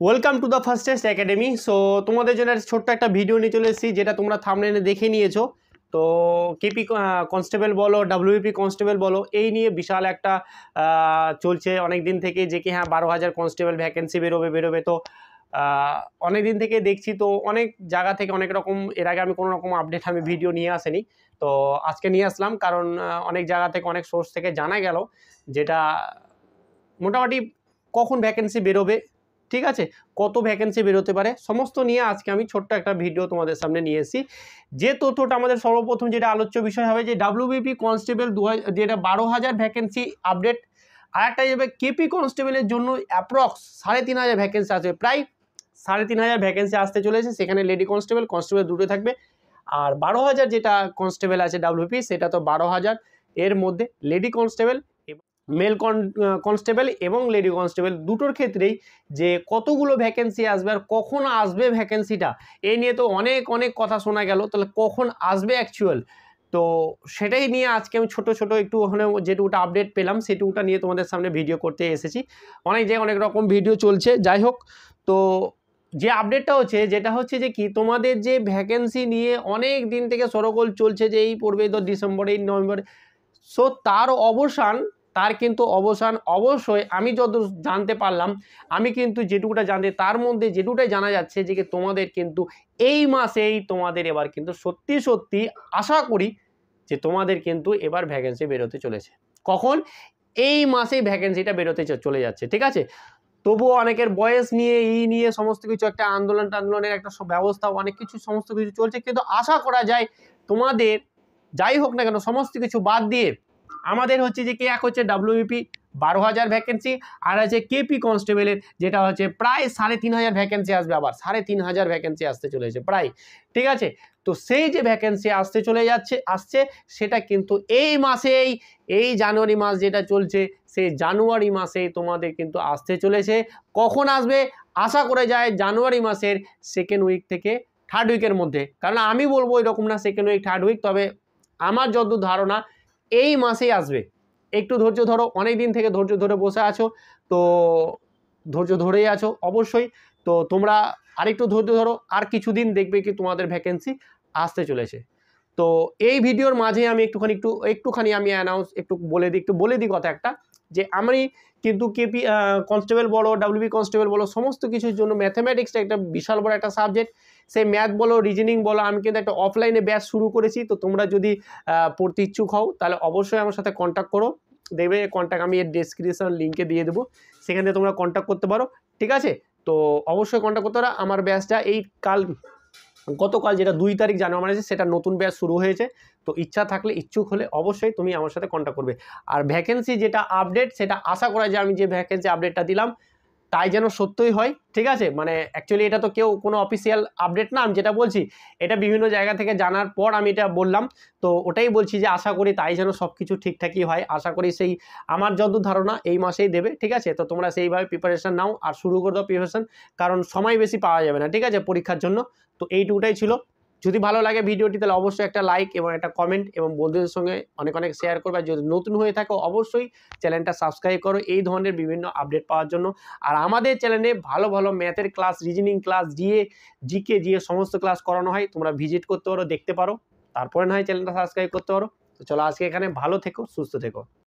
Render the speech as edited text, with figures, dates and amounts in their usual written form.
Welcome to the fastest academy. So তোমাদের জন্য ছোট্ট একটা ভিডিও নিয়ে চলে এসেছি, যেটা তোমরা থাম্বনেলে দেখে নিয়েছো। তো কেপি কনস্টেবল বলো, ডাব্লিউপি কনস্টেবল বলো, এই নিয়ে বিশাল একটা চলছে অনেক দিন থেকে, যে কি হ্যাঁ 12,000 কনস্টেবল ভ্যাকেন্সি বেরোবে। তো অনেক দিন থেকে দেখছি, তো অনেক জায়গা থেকে অনেক রকম, এর আগে আমি কোনো রকম আপডেট ভিডিও নিয়ে আসেনি। তো আজকে নিয়ে আসলাম, কারণ অনেক জায়গা থেকে অনেক সোর্স থেকে জানা গেল যেটা মোটামুটি কখন ভ্যাকেন্সি বেরোবে, ঠিক আছে, কত ভ্যাকেন্সি বেরোতে পারে, সমস্ত নিয়ে আজকে আমি ছোট্ট একটা ভিডিও তোমাদের সামনে নিয়ে এসেছি। যে তথ্যটা আমাদের সর্বপ্রথম যেটা আলোচ্য বিষয় হবে, যে ডাব্লিউবিপি কনস্টেবল যেটা 12,000 ভ্যাকেন্সি আপডেট, আর একটা যাবে কেপি কনস্টেবলের জন্য অ্যাপ্রক্স 3,500 ভ্যাকেন্সি আসবে, প্রায় 3,500 ভ্যাকেন্সি আসতে চলেছে। সেখানে লেডি কনস্টেবল দুটো থাকবে, আর 12,000 যেটা কনস্টেবল আছে ডাব্লিউপি, সেটা তো 12,000 এর মধ্যে লেডি কনস্টেবল, মেল কনস্টেবল এবং লেডি কনস্টেবল দুটোর ক্ষেত্রেই যে কতগুলো ভ্যাকেন্সি আসবে আর কখন আসবে ভ্যাকেন্সিটা, এই নিয়ে তো অনেক কথা শোনা গেল। তাহলে কখন আসবে অ্যাকচুয়াল, তো সেটাই নিয়ে আজকে আমি ছোট একটু ওখানে যেটুকুটা আপডেট পেলাম সেটুকুটা নিয়ে তোমাদের সামনে ভিডিও করতে এসেছি। অনেক জায়গায় অনেক রকম ভিডিও চলছে, যাই হোক। তো যে আপডেটটা হচ্ছে, যেটা হচ্ছে যে কি, তোমাদের যে ভ্যাকেন্সি নিয়ে অনেক দিন থেকে সরগোল চলছে, যে এই পড়বে তো ডিসেম্বরে, নভেম্বরে, সো তার কিন্তু অবসান অবশ্যই। আমি যত জানতে পারলাম, আমি কিন্তু যেটুকুটা জানতে, তার মধ্যে যেটুকুটাই জানা যাচ্ছে যে তোমাদের কিন্তু এই মাসেই তোমাদের এবার কিন্তু সত্যি আশা করি যে তোমাদের কিন্তু এবার ভ্যাকেন্সি বেরোতে চলেছে। কখন? এই মাসেই ভ্যাকেন্সিটা বেরোতে চলে যাচ্ছে, ঠিক আছে। তবুও অনেকের বয়স নিয়ে নিয়ে সমস্ত কিছু একটা আন্দোলনের একটা ব্যবস্থা, অনেক কিছু সমস্ত কিছু চলছে, কিন্তু আশা করা যায় তোমাদের যাই হোক না কেন সমস্ত কিছু বাদ দিয়ে আমাদের হচ্ছে যে কি, এক হচ্ছে ডাব্লিউপি 12,000 ভ্যাকেন্সি, আর আছে কেপি কনস্টেবলের যেটা হচ্ছে প্রায় 3,500 ভ্যাকেন্সি আসবে, আবার 3,500 ভ্যাকেন্সি আসতে চলেছে প্রায়, ঠিক আছে। তো সেই যে ভ্যাকেন্সি আসছে সেটা কিন্তু এই মাসেই, এই জানুয়ারি মাস যেটা চলছে, সেই জানুয়ারি মাসেই তোমাদের কিন্তু আসতে চলেছে। কখন আসবে? আশা করে যায় জানুয়ারি মাসের সেকেন্ড উইক থেকে থার্ড উইকের মধ্যে, কারণ আমি বলবো এরকম না সেকেন্ড উইক থার্ড উইক, তবে আমার যতদূর ধারণা এই মাসেই আসবে। একটু ধৈর্য ধরো, অনেক দিন থেকে ধৈর্য ধরে বসে আছো, তো ধৈর্য ধরেই আছো অবশ্যই। তো তোমরা আরেকটু ধৈর্য ধরো, আর কিছুদিন দেখবে কি তোমাদের ভ্যাকেন্সি আসতে চলেছে। তো এই ভিডিওর মাঝে আমি একটুখানি আমি অ্যানাউন্স একটু বলে দিই কথা একটা, যে আমি কিন্তু কেপি কনস্টেবল বলো, ডাব্লিউবি কনস্টেবল বলো, সমস্ত কিছুর জন্য ম্যাথামেটিক্সটা একটা বিশাল বড় একটা সাবজেক্ট। সেই ম্যাথ বলো, রিজনিং বলো, আমি কিন্তু একটা অফলাইনে ব্যাচ শুরু করেছি। তো তোমরা যদি পড়তে ইচ্ছুক হও, তাহলে অবশ্যই আমার সাথে কন্ট্যাক্ট করো। দেখবে কন্ট্যাক্ট আমি এর ডেসক্রিপশন লিঙ্কে দিয়ে দেবো, সেখান থেকে তোমরা কন্ট্যাক্ট করতে পারো, ঠিক আছে। তো অবশ্যই কন্ট্যাক্ট করতে পারো। আমার ব্যাচটা গতকাল যেটা 2 তারিখ জানুয়ারি আছে, সেটা নতুন ব্যাচ শুরু হয়েছে। তো ইচ্ছুক হলে অবশ্যই তুমি আমার সাথে কন্ট্যাক্ট করবে। আর ভ্যাকেন্সি যেটা আপডেট, সেটা আশা করা যায় আমি যে ভ্যাকেন্সি আপডেটটা দিলাম তাই যেন সত্যই হয়, ঠিক আছে। মানে অ্যাকচুয়ালি এটা তো কোনো অফিসিয়াল আপডেট না, আমি যেটা বলছি এটা বিভিন্ন জায়গা থেকে জানার পর আমি এটা বললাম। তো ওটাই বলছি যে আশা করি তাই যেন সব কিছু ঠিকঠাকই হয়। আশা করি সেই আমার যতদূর ধারণা এই মাসেই দেবে, ঠিক আছে। তো তোমরা সেইভাবে প্রিপারেশন নাও আর শুরু করে দাও প্রিপারেশন, কারণ সময় বেশি পাওয়া যাবে না, ঠিক আছে, পরীক্ষার জন্য। তো এইটুকুটাই ছিল। যদি ভালো লাগে ভিডিওটি, তাহলে অবশ্যই একটা লাইক এবং একটা কমেন্ট এবং বন্ধুদের সঙ্গে অনেক শেয়ার করবে। যদি নতুন হয়ে থাকো অবশ্যই চ্যানেলটা সাবস্ক্রাইব করো এই ধরনের বিভিন্ন আপডেট পাওয়ার জন্য। আর আমাদের চ্যানেলে ভালো ম্যাথের ক্লাস, রিজনিং ক্লাস, জিকে সমস্ত ক্লাস করানো হয়, তোমরা ভিজিট করতে পারো, দেখতে পারো, তারপরে না হয় চ্যানেলটা সাবস্ক্রাইব করতে পারো। তো চলো আজকে এখানে, ভালো থেকো, সুস্থ থেকো।